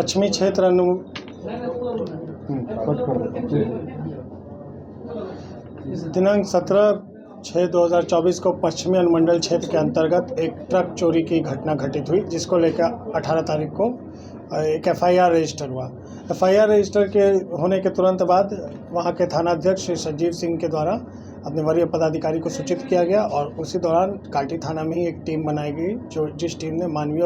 पश्चिमी क्षेत्र दिनांक 17/6/2024 को पश्चिमी अनुमंडल क्षेत्र के अंतर्गत एक ट्रक चोरी की घटना घटित हुई, जिसको लेकर 18 तारीख को एक एफआईआर रजिस्टर हुआ। एफआईआर रजिस्टर के होने के तुरंत बाद वहां के थानाध्यक्ष श्री संजीव सिंह के द्वारा अपने वरीय पदाधिकारी को सूचित किया गया और उसी दौरान काटी थाना में ही एक टीम बनाई गई, जिस टीम ने मानवीय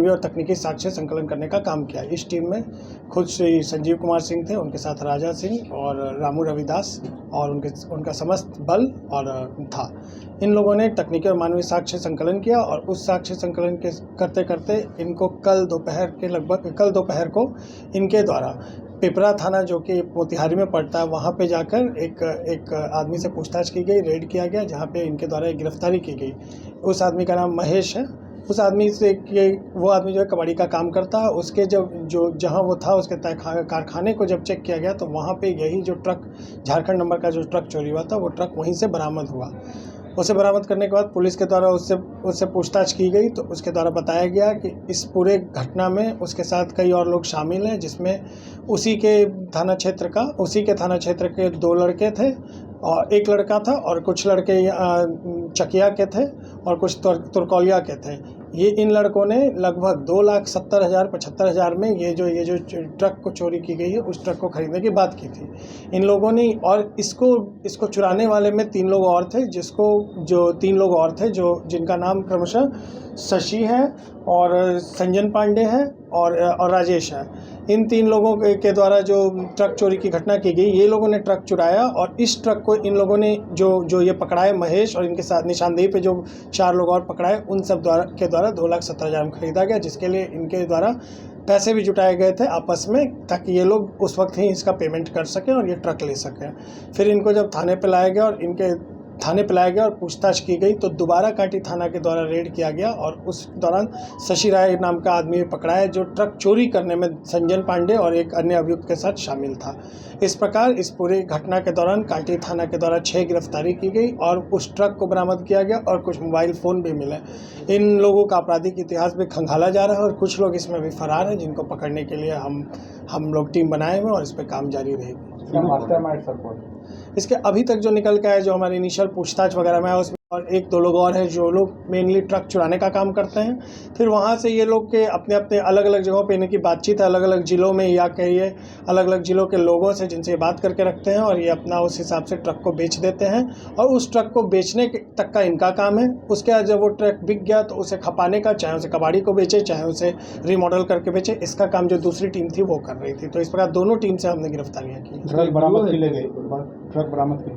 और तकनीकी साक्ष्य संकलन करने का काम किया। इस टीम में खुद श्री संजीव कुमार सिंह थे, उनके साथ राजा सिंह और रामू रविदास और उनका समस्त बल और था। इन लोगों ने तकनीकी और मानवीय साक्ष्य संकलन किया और उस साक्ष्य संकलन के करते करते इनको कल दोपहर को इनके द्वारा पिपरा थाना, जो कि मोतिहारी में पड़ता है, वहाँ पे जाकर एक आदमी से पूछताछ की गई, रेड किया गया, जहाँ पे इनके द्वारा एक गिरफ्तारी की गई। उस आदमी का नाम महेश है। उस आदमी से वो आदमी जो है कबाड़ी का काम करता है। उसके जहाँ वो था उसके कारखाने को जब चेक किया गया तो वहाँ पे यही जो ट्रक झारखंड नंबर का जो ट्रक चोरी हुआ था वो ट्रक वहीं से बरामद हुआ। उसे बरामद करने के बाद पुलिस के द्वारा उससे पूछताछ की गई तो उसके द्वारा बताया गया कि इस पूरे घटना में उसके साथ कई और लोग शामिल हैं, जिसमें उसी के थाना क्षेत्र के 2 लड़के थे और एक लड़का था और कुछ लड़के चकिया के थे और कुछ तुरकौलिया के थे। इन लड़कों ने लगभग 2,70,000-75,000 में ये जो ट्रक को चोरी की गई है उस ट्रक को खरीदने की बात की थी इन लोगों ने। और इसको चुराने वाले में 3 लोग और थे, जिनका नाम क्रमशः शशि है और संजन पांडे है और राजेश है। इन 3 लोगों के द्वारा जो ट्रक चोरी की घटना की गई, ये लोगों ने ट्रक चुराया और इस ट्रक को इन लोगों ने जो ये पकड़ाए महेश और इनके साथ निशानदेही पे जो 4 लोग और पकड़ाए, उन सब के द्वारा 2,70,000 में खरीदा गया, जिसके लिए इनके द्वारा पैसे भी जुटाए गए थे आपस में, ताकि ये लोग उस वक्त ही इसका पेमेंट कर सकें और ये ट्रक ले सकें। फिर इनको जब थाने पे लाया गया और पूछताछ की गई तो दोबारा काटी थाना के द्वारा रेड किया गया और उस दौरान शशि राय नाम का आदमी पकड़ाया, जो ट्रक चोरी करने में संजन पांडे और एक अन्य अभियुक्त के साथ शामिल था। इस प्रकार इस पूरी घटना के दौरान काटी थाना के द्वारा 6 गिरफ्तारी की गई और उस ट्रक को बरामद किया गया और कुछ मोबाइल फ़ोन भी मिले। इन लोगों का आपराधिक इतिहास भी खंगाला जा रहा है और कुछ लोग इसमें भी फरार हैं, जिनको पकड़ने के लिए हम लोग टीम बनाए हुए और इस पर काम जारी रहेगी। इसके अभी तक जो निकल के आया, जो हमारी इनिशियल पूछताछ वगैरह में है, उसमें और 1-2 लोग और हैं जो लोग मेनली ट्रक चुराने का काम करते हैं। फिर वहाँ से ये लोग के अपने अलग अलग जगहों पे इनकी बातचीत है, अलग अलग ज़िलों में, या कहिए अलग अलग ज़िलों के लोगों से, जिनसे ये बात करके रखते हैं और ये अपना उस हिसाब से ट्रक को बेच देते हैं और उस ट्रक को बेचने तक का इनका काम है। उसके बाद जब वो ट्रक बिक गया तो उसे खपाने का, चाहे उसे कबाड़ी को बेचे चाहे उसे रीमॉडल करके बेचे, इसका काम जो दूसरी टीम थी वो कर रही थी। तो इस प्रकार दोनों टीम से हमने गिरफ्तारियाँ की। ट्रक बरामद कर ली गई। ट्रक बरामद कर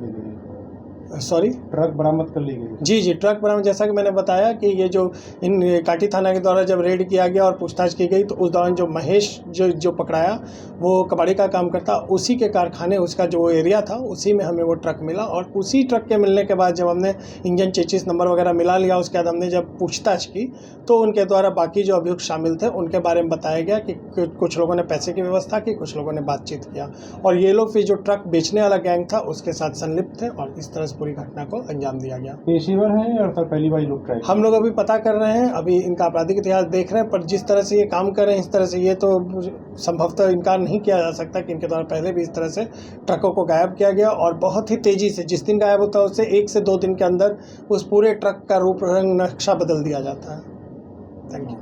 ली गई। जी, ट्रक बरामद, जैसा कि मैंने बताया कि ये जो इन काटी थाना के द्वारा जब रेड किया गया और पूछताछ की गई तो उस दौरान जो महेश जो पकड़ाया वो कबाड़ी का काम करता, उसी के कारखाने, उसका जो एरिया था उसी में हमें वो ट्रक मिला और उसी ट्रक के मिलने के बाद जब हमने इंजन चेचिस नंबर वगैरह मिला लिया, उसके बाद हमने जब पूछताछ की तो उनके द्वारा बाकी जो अभियुक्त शामिल थे उनके बारे में बताया गया कि कुछ लोगों ने पैसे की व्यवस्था की, कुछ लोगों ने बातचीत किया और ये लोग फिर जो ट्रक बेचने वाला गैंग था उसके साथ संलिप्त थे और इस तरह से पूरी घटना को अंजाम दिया गया। पेशेवर हैं या फिर पहली बार लोग ट्राई? हम लोग अभी पता कर रहे हैं, अभी इनका आपराधिक इतिहास देख रहे हैं, पर जिस तरह से ये काम कर रहे हैं इस तरह से ये तो संभवतः इनकार नहीं किया जा सकता कि इनके द्वारा पहले भी इस तरह से ट्रकों को गायब किया गया और बहुत ही तेज़ी से, जिस दिन गायब होता है उससे 1 से 2 दिन के अंदर उस पूरे ट्रक का रूप रंग नक्शा बदल दिया जाता है। Thank you.